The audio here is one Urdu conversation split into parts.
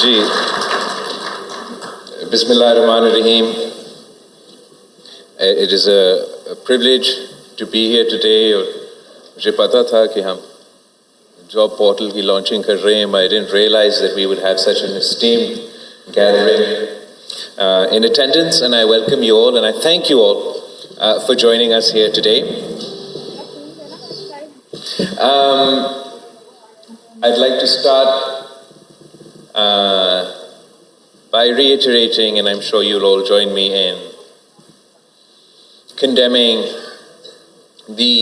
جی بسم اللہ الرحمن الرحیم. It is a privilege to be here today. اور مجھے پتا تھا کہ ہم جاب پورٹل کی لانچنگ کر رہے ہیں. I didn't realize that we would have such an esteemed gathering in attendance, and I welcome you all and I thank you all for joining us here today. I'd like to start by reiterating, and I'm sure you'll all join me in condemning the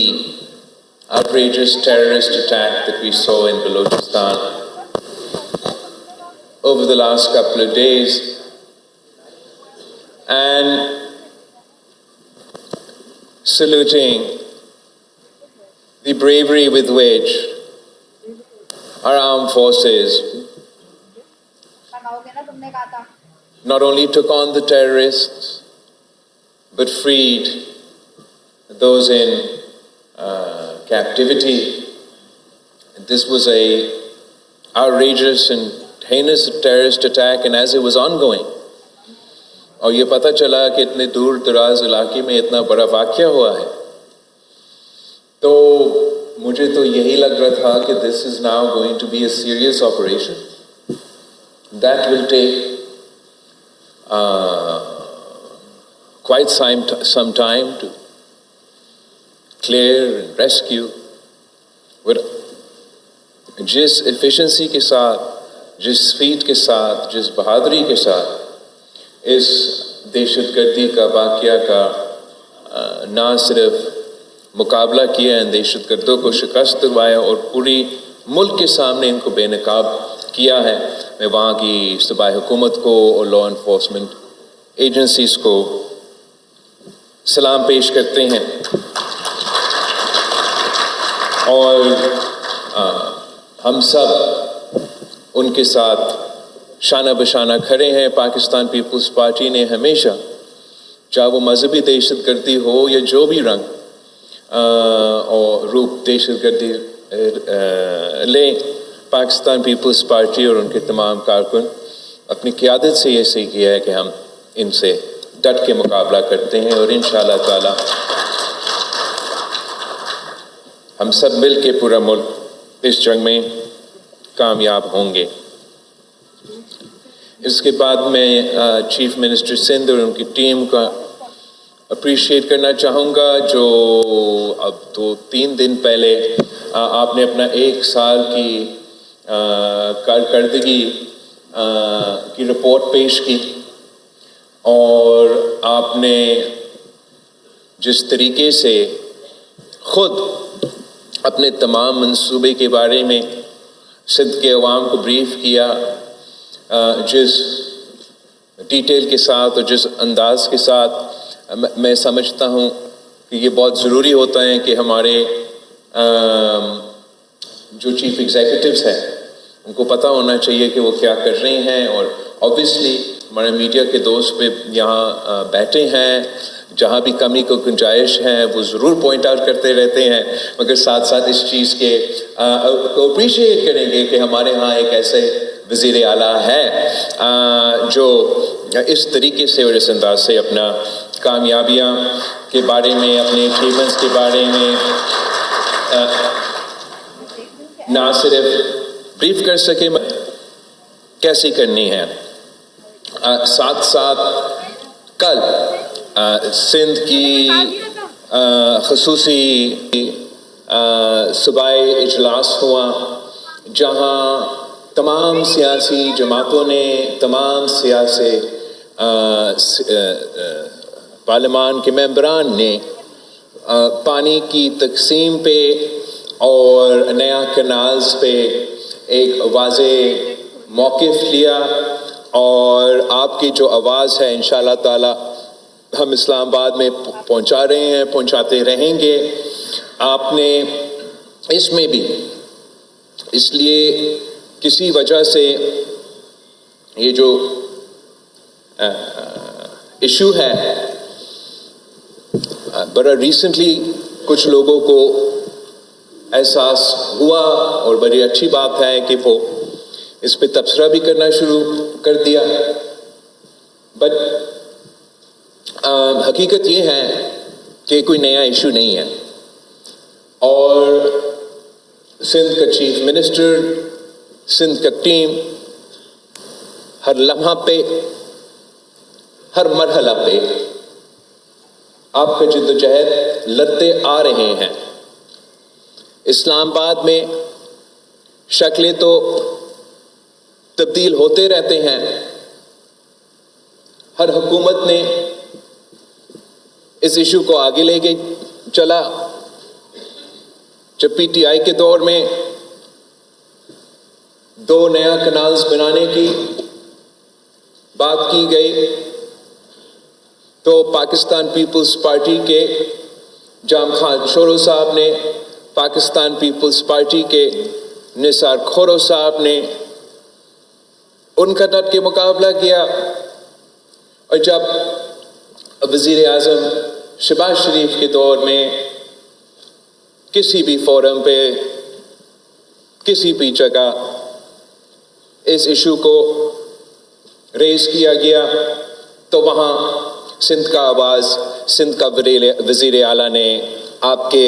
outrageous terrorist attack that we saw in Balochistan over the last couple of days, and saluting the bravery with which our armed forces not only took on the terrorists, but freed those in captivity. This was a outrageous and heinous terrorist attack, and as it was ongoing, اور یہ پتہ چلا کہ اتنے دور دراز علاقے میں اتنا بڑا واقعہ ہوا ہے، تو مجھے تو یہی لگ رہا تھا کہ this is now going to be a serious operation that will take quite some time to clear and rescue. جس efficiency کے ساتھ، جس speed کے ساتھ، جس بہادری کے ساتھ اس دہشت گردی کا واقعہ کا نہ صرف مقابلہ کیا، ان دہشت گردوں کو شکست دلوایا اور پوری ملک کے سامنے ان کو بے نقاب کیا ہے، میں وہاں کی صوبائی حکومت کو اور لا انفورسمنٹ ایجنسیز کو سلام پیش کرتے ہیں. اور ہم سب ان کے ساتھ شانہ بشانہ کھڑے ہیں. پاکستان پیپلز پارٹی نے ہمیشہ، چاہے وہ مذہبی دہشت گردی ہو یا جو بھی رنگ اور روپ دہشت گردی لیں، پاکستان پیپلز پارٹی اور ان کے تمام کارکن اپنی قیادت سے یہ صحیح کیا ہے کہ ہم ان سے ڈٹ کے مقابلہ کرتے ہیں، اور انشاءاللہ تعالی ہم سب مل کے پورا ملک اس جنگ میں کامیاب ہوں گے. اس کے بعد میں چیف منسٹر سندھ اور ان کی ٹیم کا اپریشیٹ کرنا چاہوں گا، جو اب 2-3 دن پہلے آپ نے اپنا 1 سال کی کارکردگی کی رپورٹ پیش کی، اور آپ نے جس طریقے سے خود اپنے تمام منصوبے کے بارے میں سندھ کے عوام کو بریف کیا، جس ڈیٹیل کے ساتھ اور جس انداز کے ساتھ، میں سمجھتا ہوں کہ یہ بہت ضروری ہوتا ہے کہ ہمارے جو چیف ایگزیکٹوز ہیں ان کو پتہ ہونا چاہیے کہ وہ کیا کر رہے ہیں. اور آبویسلی ہمارے میڈیا کے دوست پہ یہاں بیٹھے ہیں، جہاں بھی کمی کو گنجائش ہے وہ ضرور پوائنٹ آؤٹ کرتے رہتے ہیں، مگر ساتھ ساتھ اس چیز کے کو اپریشیٹ کریں گے کہ ہمارے ہاں ایک ایسے وزیر اعلیٰ ہے جو اس طریقے سے اور اس انداز سے اپنا کامیابیاں کے بارے میں، اپنے اچیومنٹس کے بارے میں نہ صرف بریف کر سکے کیسی کرنی ہے. ساتھ ساتھ کل سندھ کی خصوصی صوبائی اجلاس ہوا، جہاں تمام سیاسی جماعتوں نے، تمام سیاسی پارلیمان کے ممبران نے پانی کی تقسیم پہ اور نیا کنالز پہ ایک واضح موقف لیا، اور آپ کی جو آواز ہے انشاءاللہ تعالی ہم اسلام آباد میں پہنچا رہے ہیں، پہنچاتے رہیں گے۔ آپ نے اس میں بھی اس لیے کسی وجہ سے یہ جو ایشو ہے بڑا ریسنٹلی کچھ لوگوں کو احساس ہوا، اور بڑی اچھی بات ہے کہ وہ اس پہ تبصرہ بھی کرنا شروع کر دیا۔ بٹ حقیقت یہ ہے کہ کوئی نیا ایشو نہیں ہے، اور سندھ کا چیف منسٹر، سندھ کا ٹیم ہر لمحہ پہ، ہر مرحلہ پہ آپ کا جدوجہد لڑتے آ رہے ہیں۔ اسلام آباد میں شکلیں تو تبدیل ہوتے رہتے ہیں، ہر حکومت نے اس ایشو کو آگے لے کے چلا۔ جب پی ٹی آئی کے دور میں 2 نیا کنالز بنانے کی بات کی گئی تو پاکستان پیپلز پارٹی کے جام خان شورو صاحب نے، پاکستان پیپلز پارٹی کے نثار کھورو صاحب نے ان کا ڈٹ کے مقابلہ کیا، اور جب وزیر اعظم شہباز شریف کے دور میں کسی بھی فورم پہ، کسی بھی جگہ اس ایشو کو ریز کیا گیا تو وہاں سندھ کا آواز، سندھ کا وزیر اعلیٰ نے آپ کے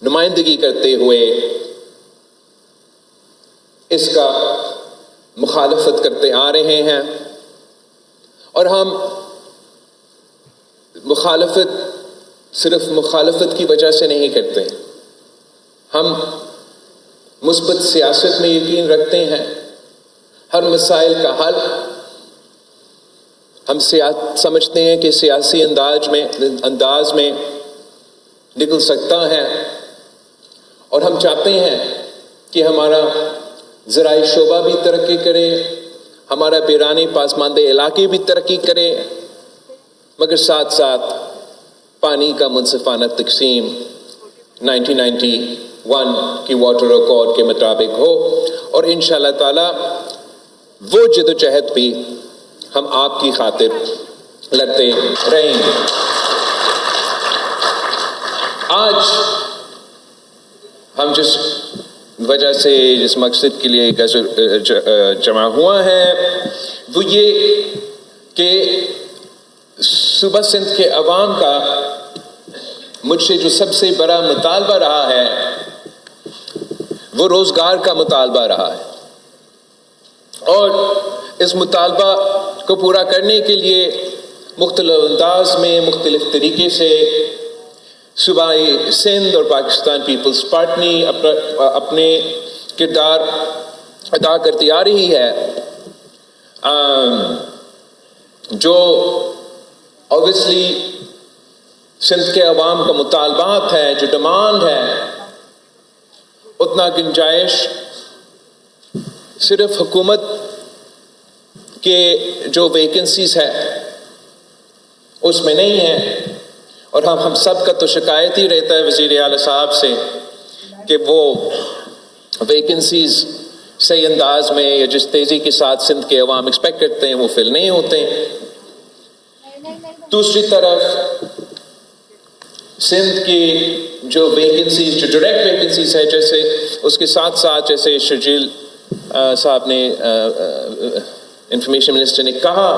نمائندگی کرتے ہوئے اس کا مخالفت کرتے آ رہے ہیں، اور ہم مخالفت صرف مخالفت کی وجہ سے نہیں کرتے، ہم مثبت سیاست میں یقین رکھتے ہیں۔ ہر مسائل کا حل ہم سمجھتے ہیں کہ سیاسی انداز میں نکل سکتا ہے، اور ہم چاہتے ہیں کہ ہمارا زرعی شعبہ بھی ترقی کرے، ہمارا بیرانی پسماندہ علاقے بھی ترقی کرے، مگر ساتھ ساتھ پانی کا منصفانہ تقسیم 1991 کی واٹر ایکٹ کے مطابق ہو، اور انشاءاللہ تعالی وہ جدوجہد بھی ہم آپ کی خاطر لڑتے رہیں گے۔ آج ہم جس وجہ سے جس مقصد کے لیے جمع ہوا ہے وہ یہ کہ صوبہ سندھ کے عوام کا مجھ سے جو سب سے بڑا مطالبہ رہا ہے وہ روزگار کا مطالبہ رہا ہے، اور اس مطالبہ کو پورا کرنے کے لیے مختلف انداز میں، مختلف طریقے سے صوبائی سندھ اور پاکستان پیپلز پارٹی اپنے کردار ادا کرتی آ رہی ہے، جو اوبیسلی سندھ کے عوام کا مطالبات ہے، جو ڈیمانڈ ہے، اتنا گنجائش صرف حکومت کے جو ویکنسیز ہے اس میں نہیں ہے، اور ہم سب کا تو شکایت ہی رہتا ہے وزیر اعلیٰ صاحب سے کہ وہ ویکنسیز صحیح انداز میں یا جس تیزی کے ساتھ سندھ کے عوام ایکسپیکٹ کرتے ہیں وہ فل نہیں ہوتے۔ دوسری طرف سندھ کی جو ویکنسیز، جو ڈائریکٹ ویکنسیز ہے، جیسے اس کے ساتھ ساتھ جیسے شرجیل صاحب نے انفارمیشن منسٹر نے کہا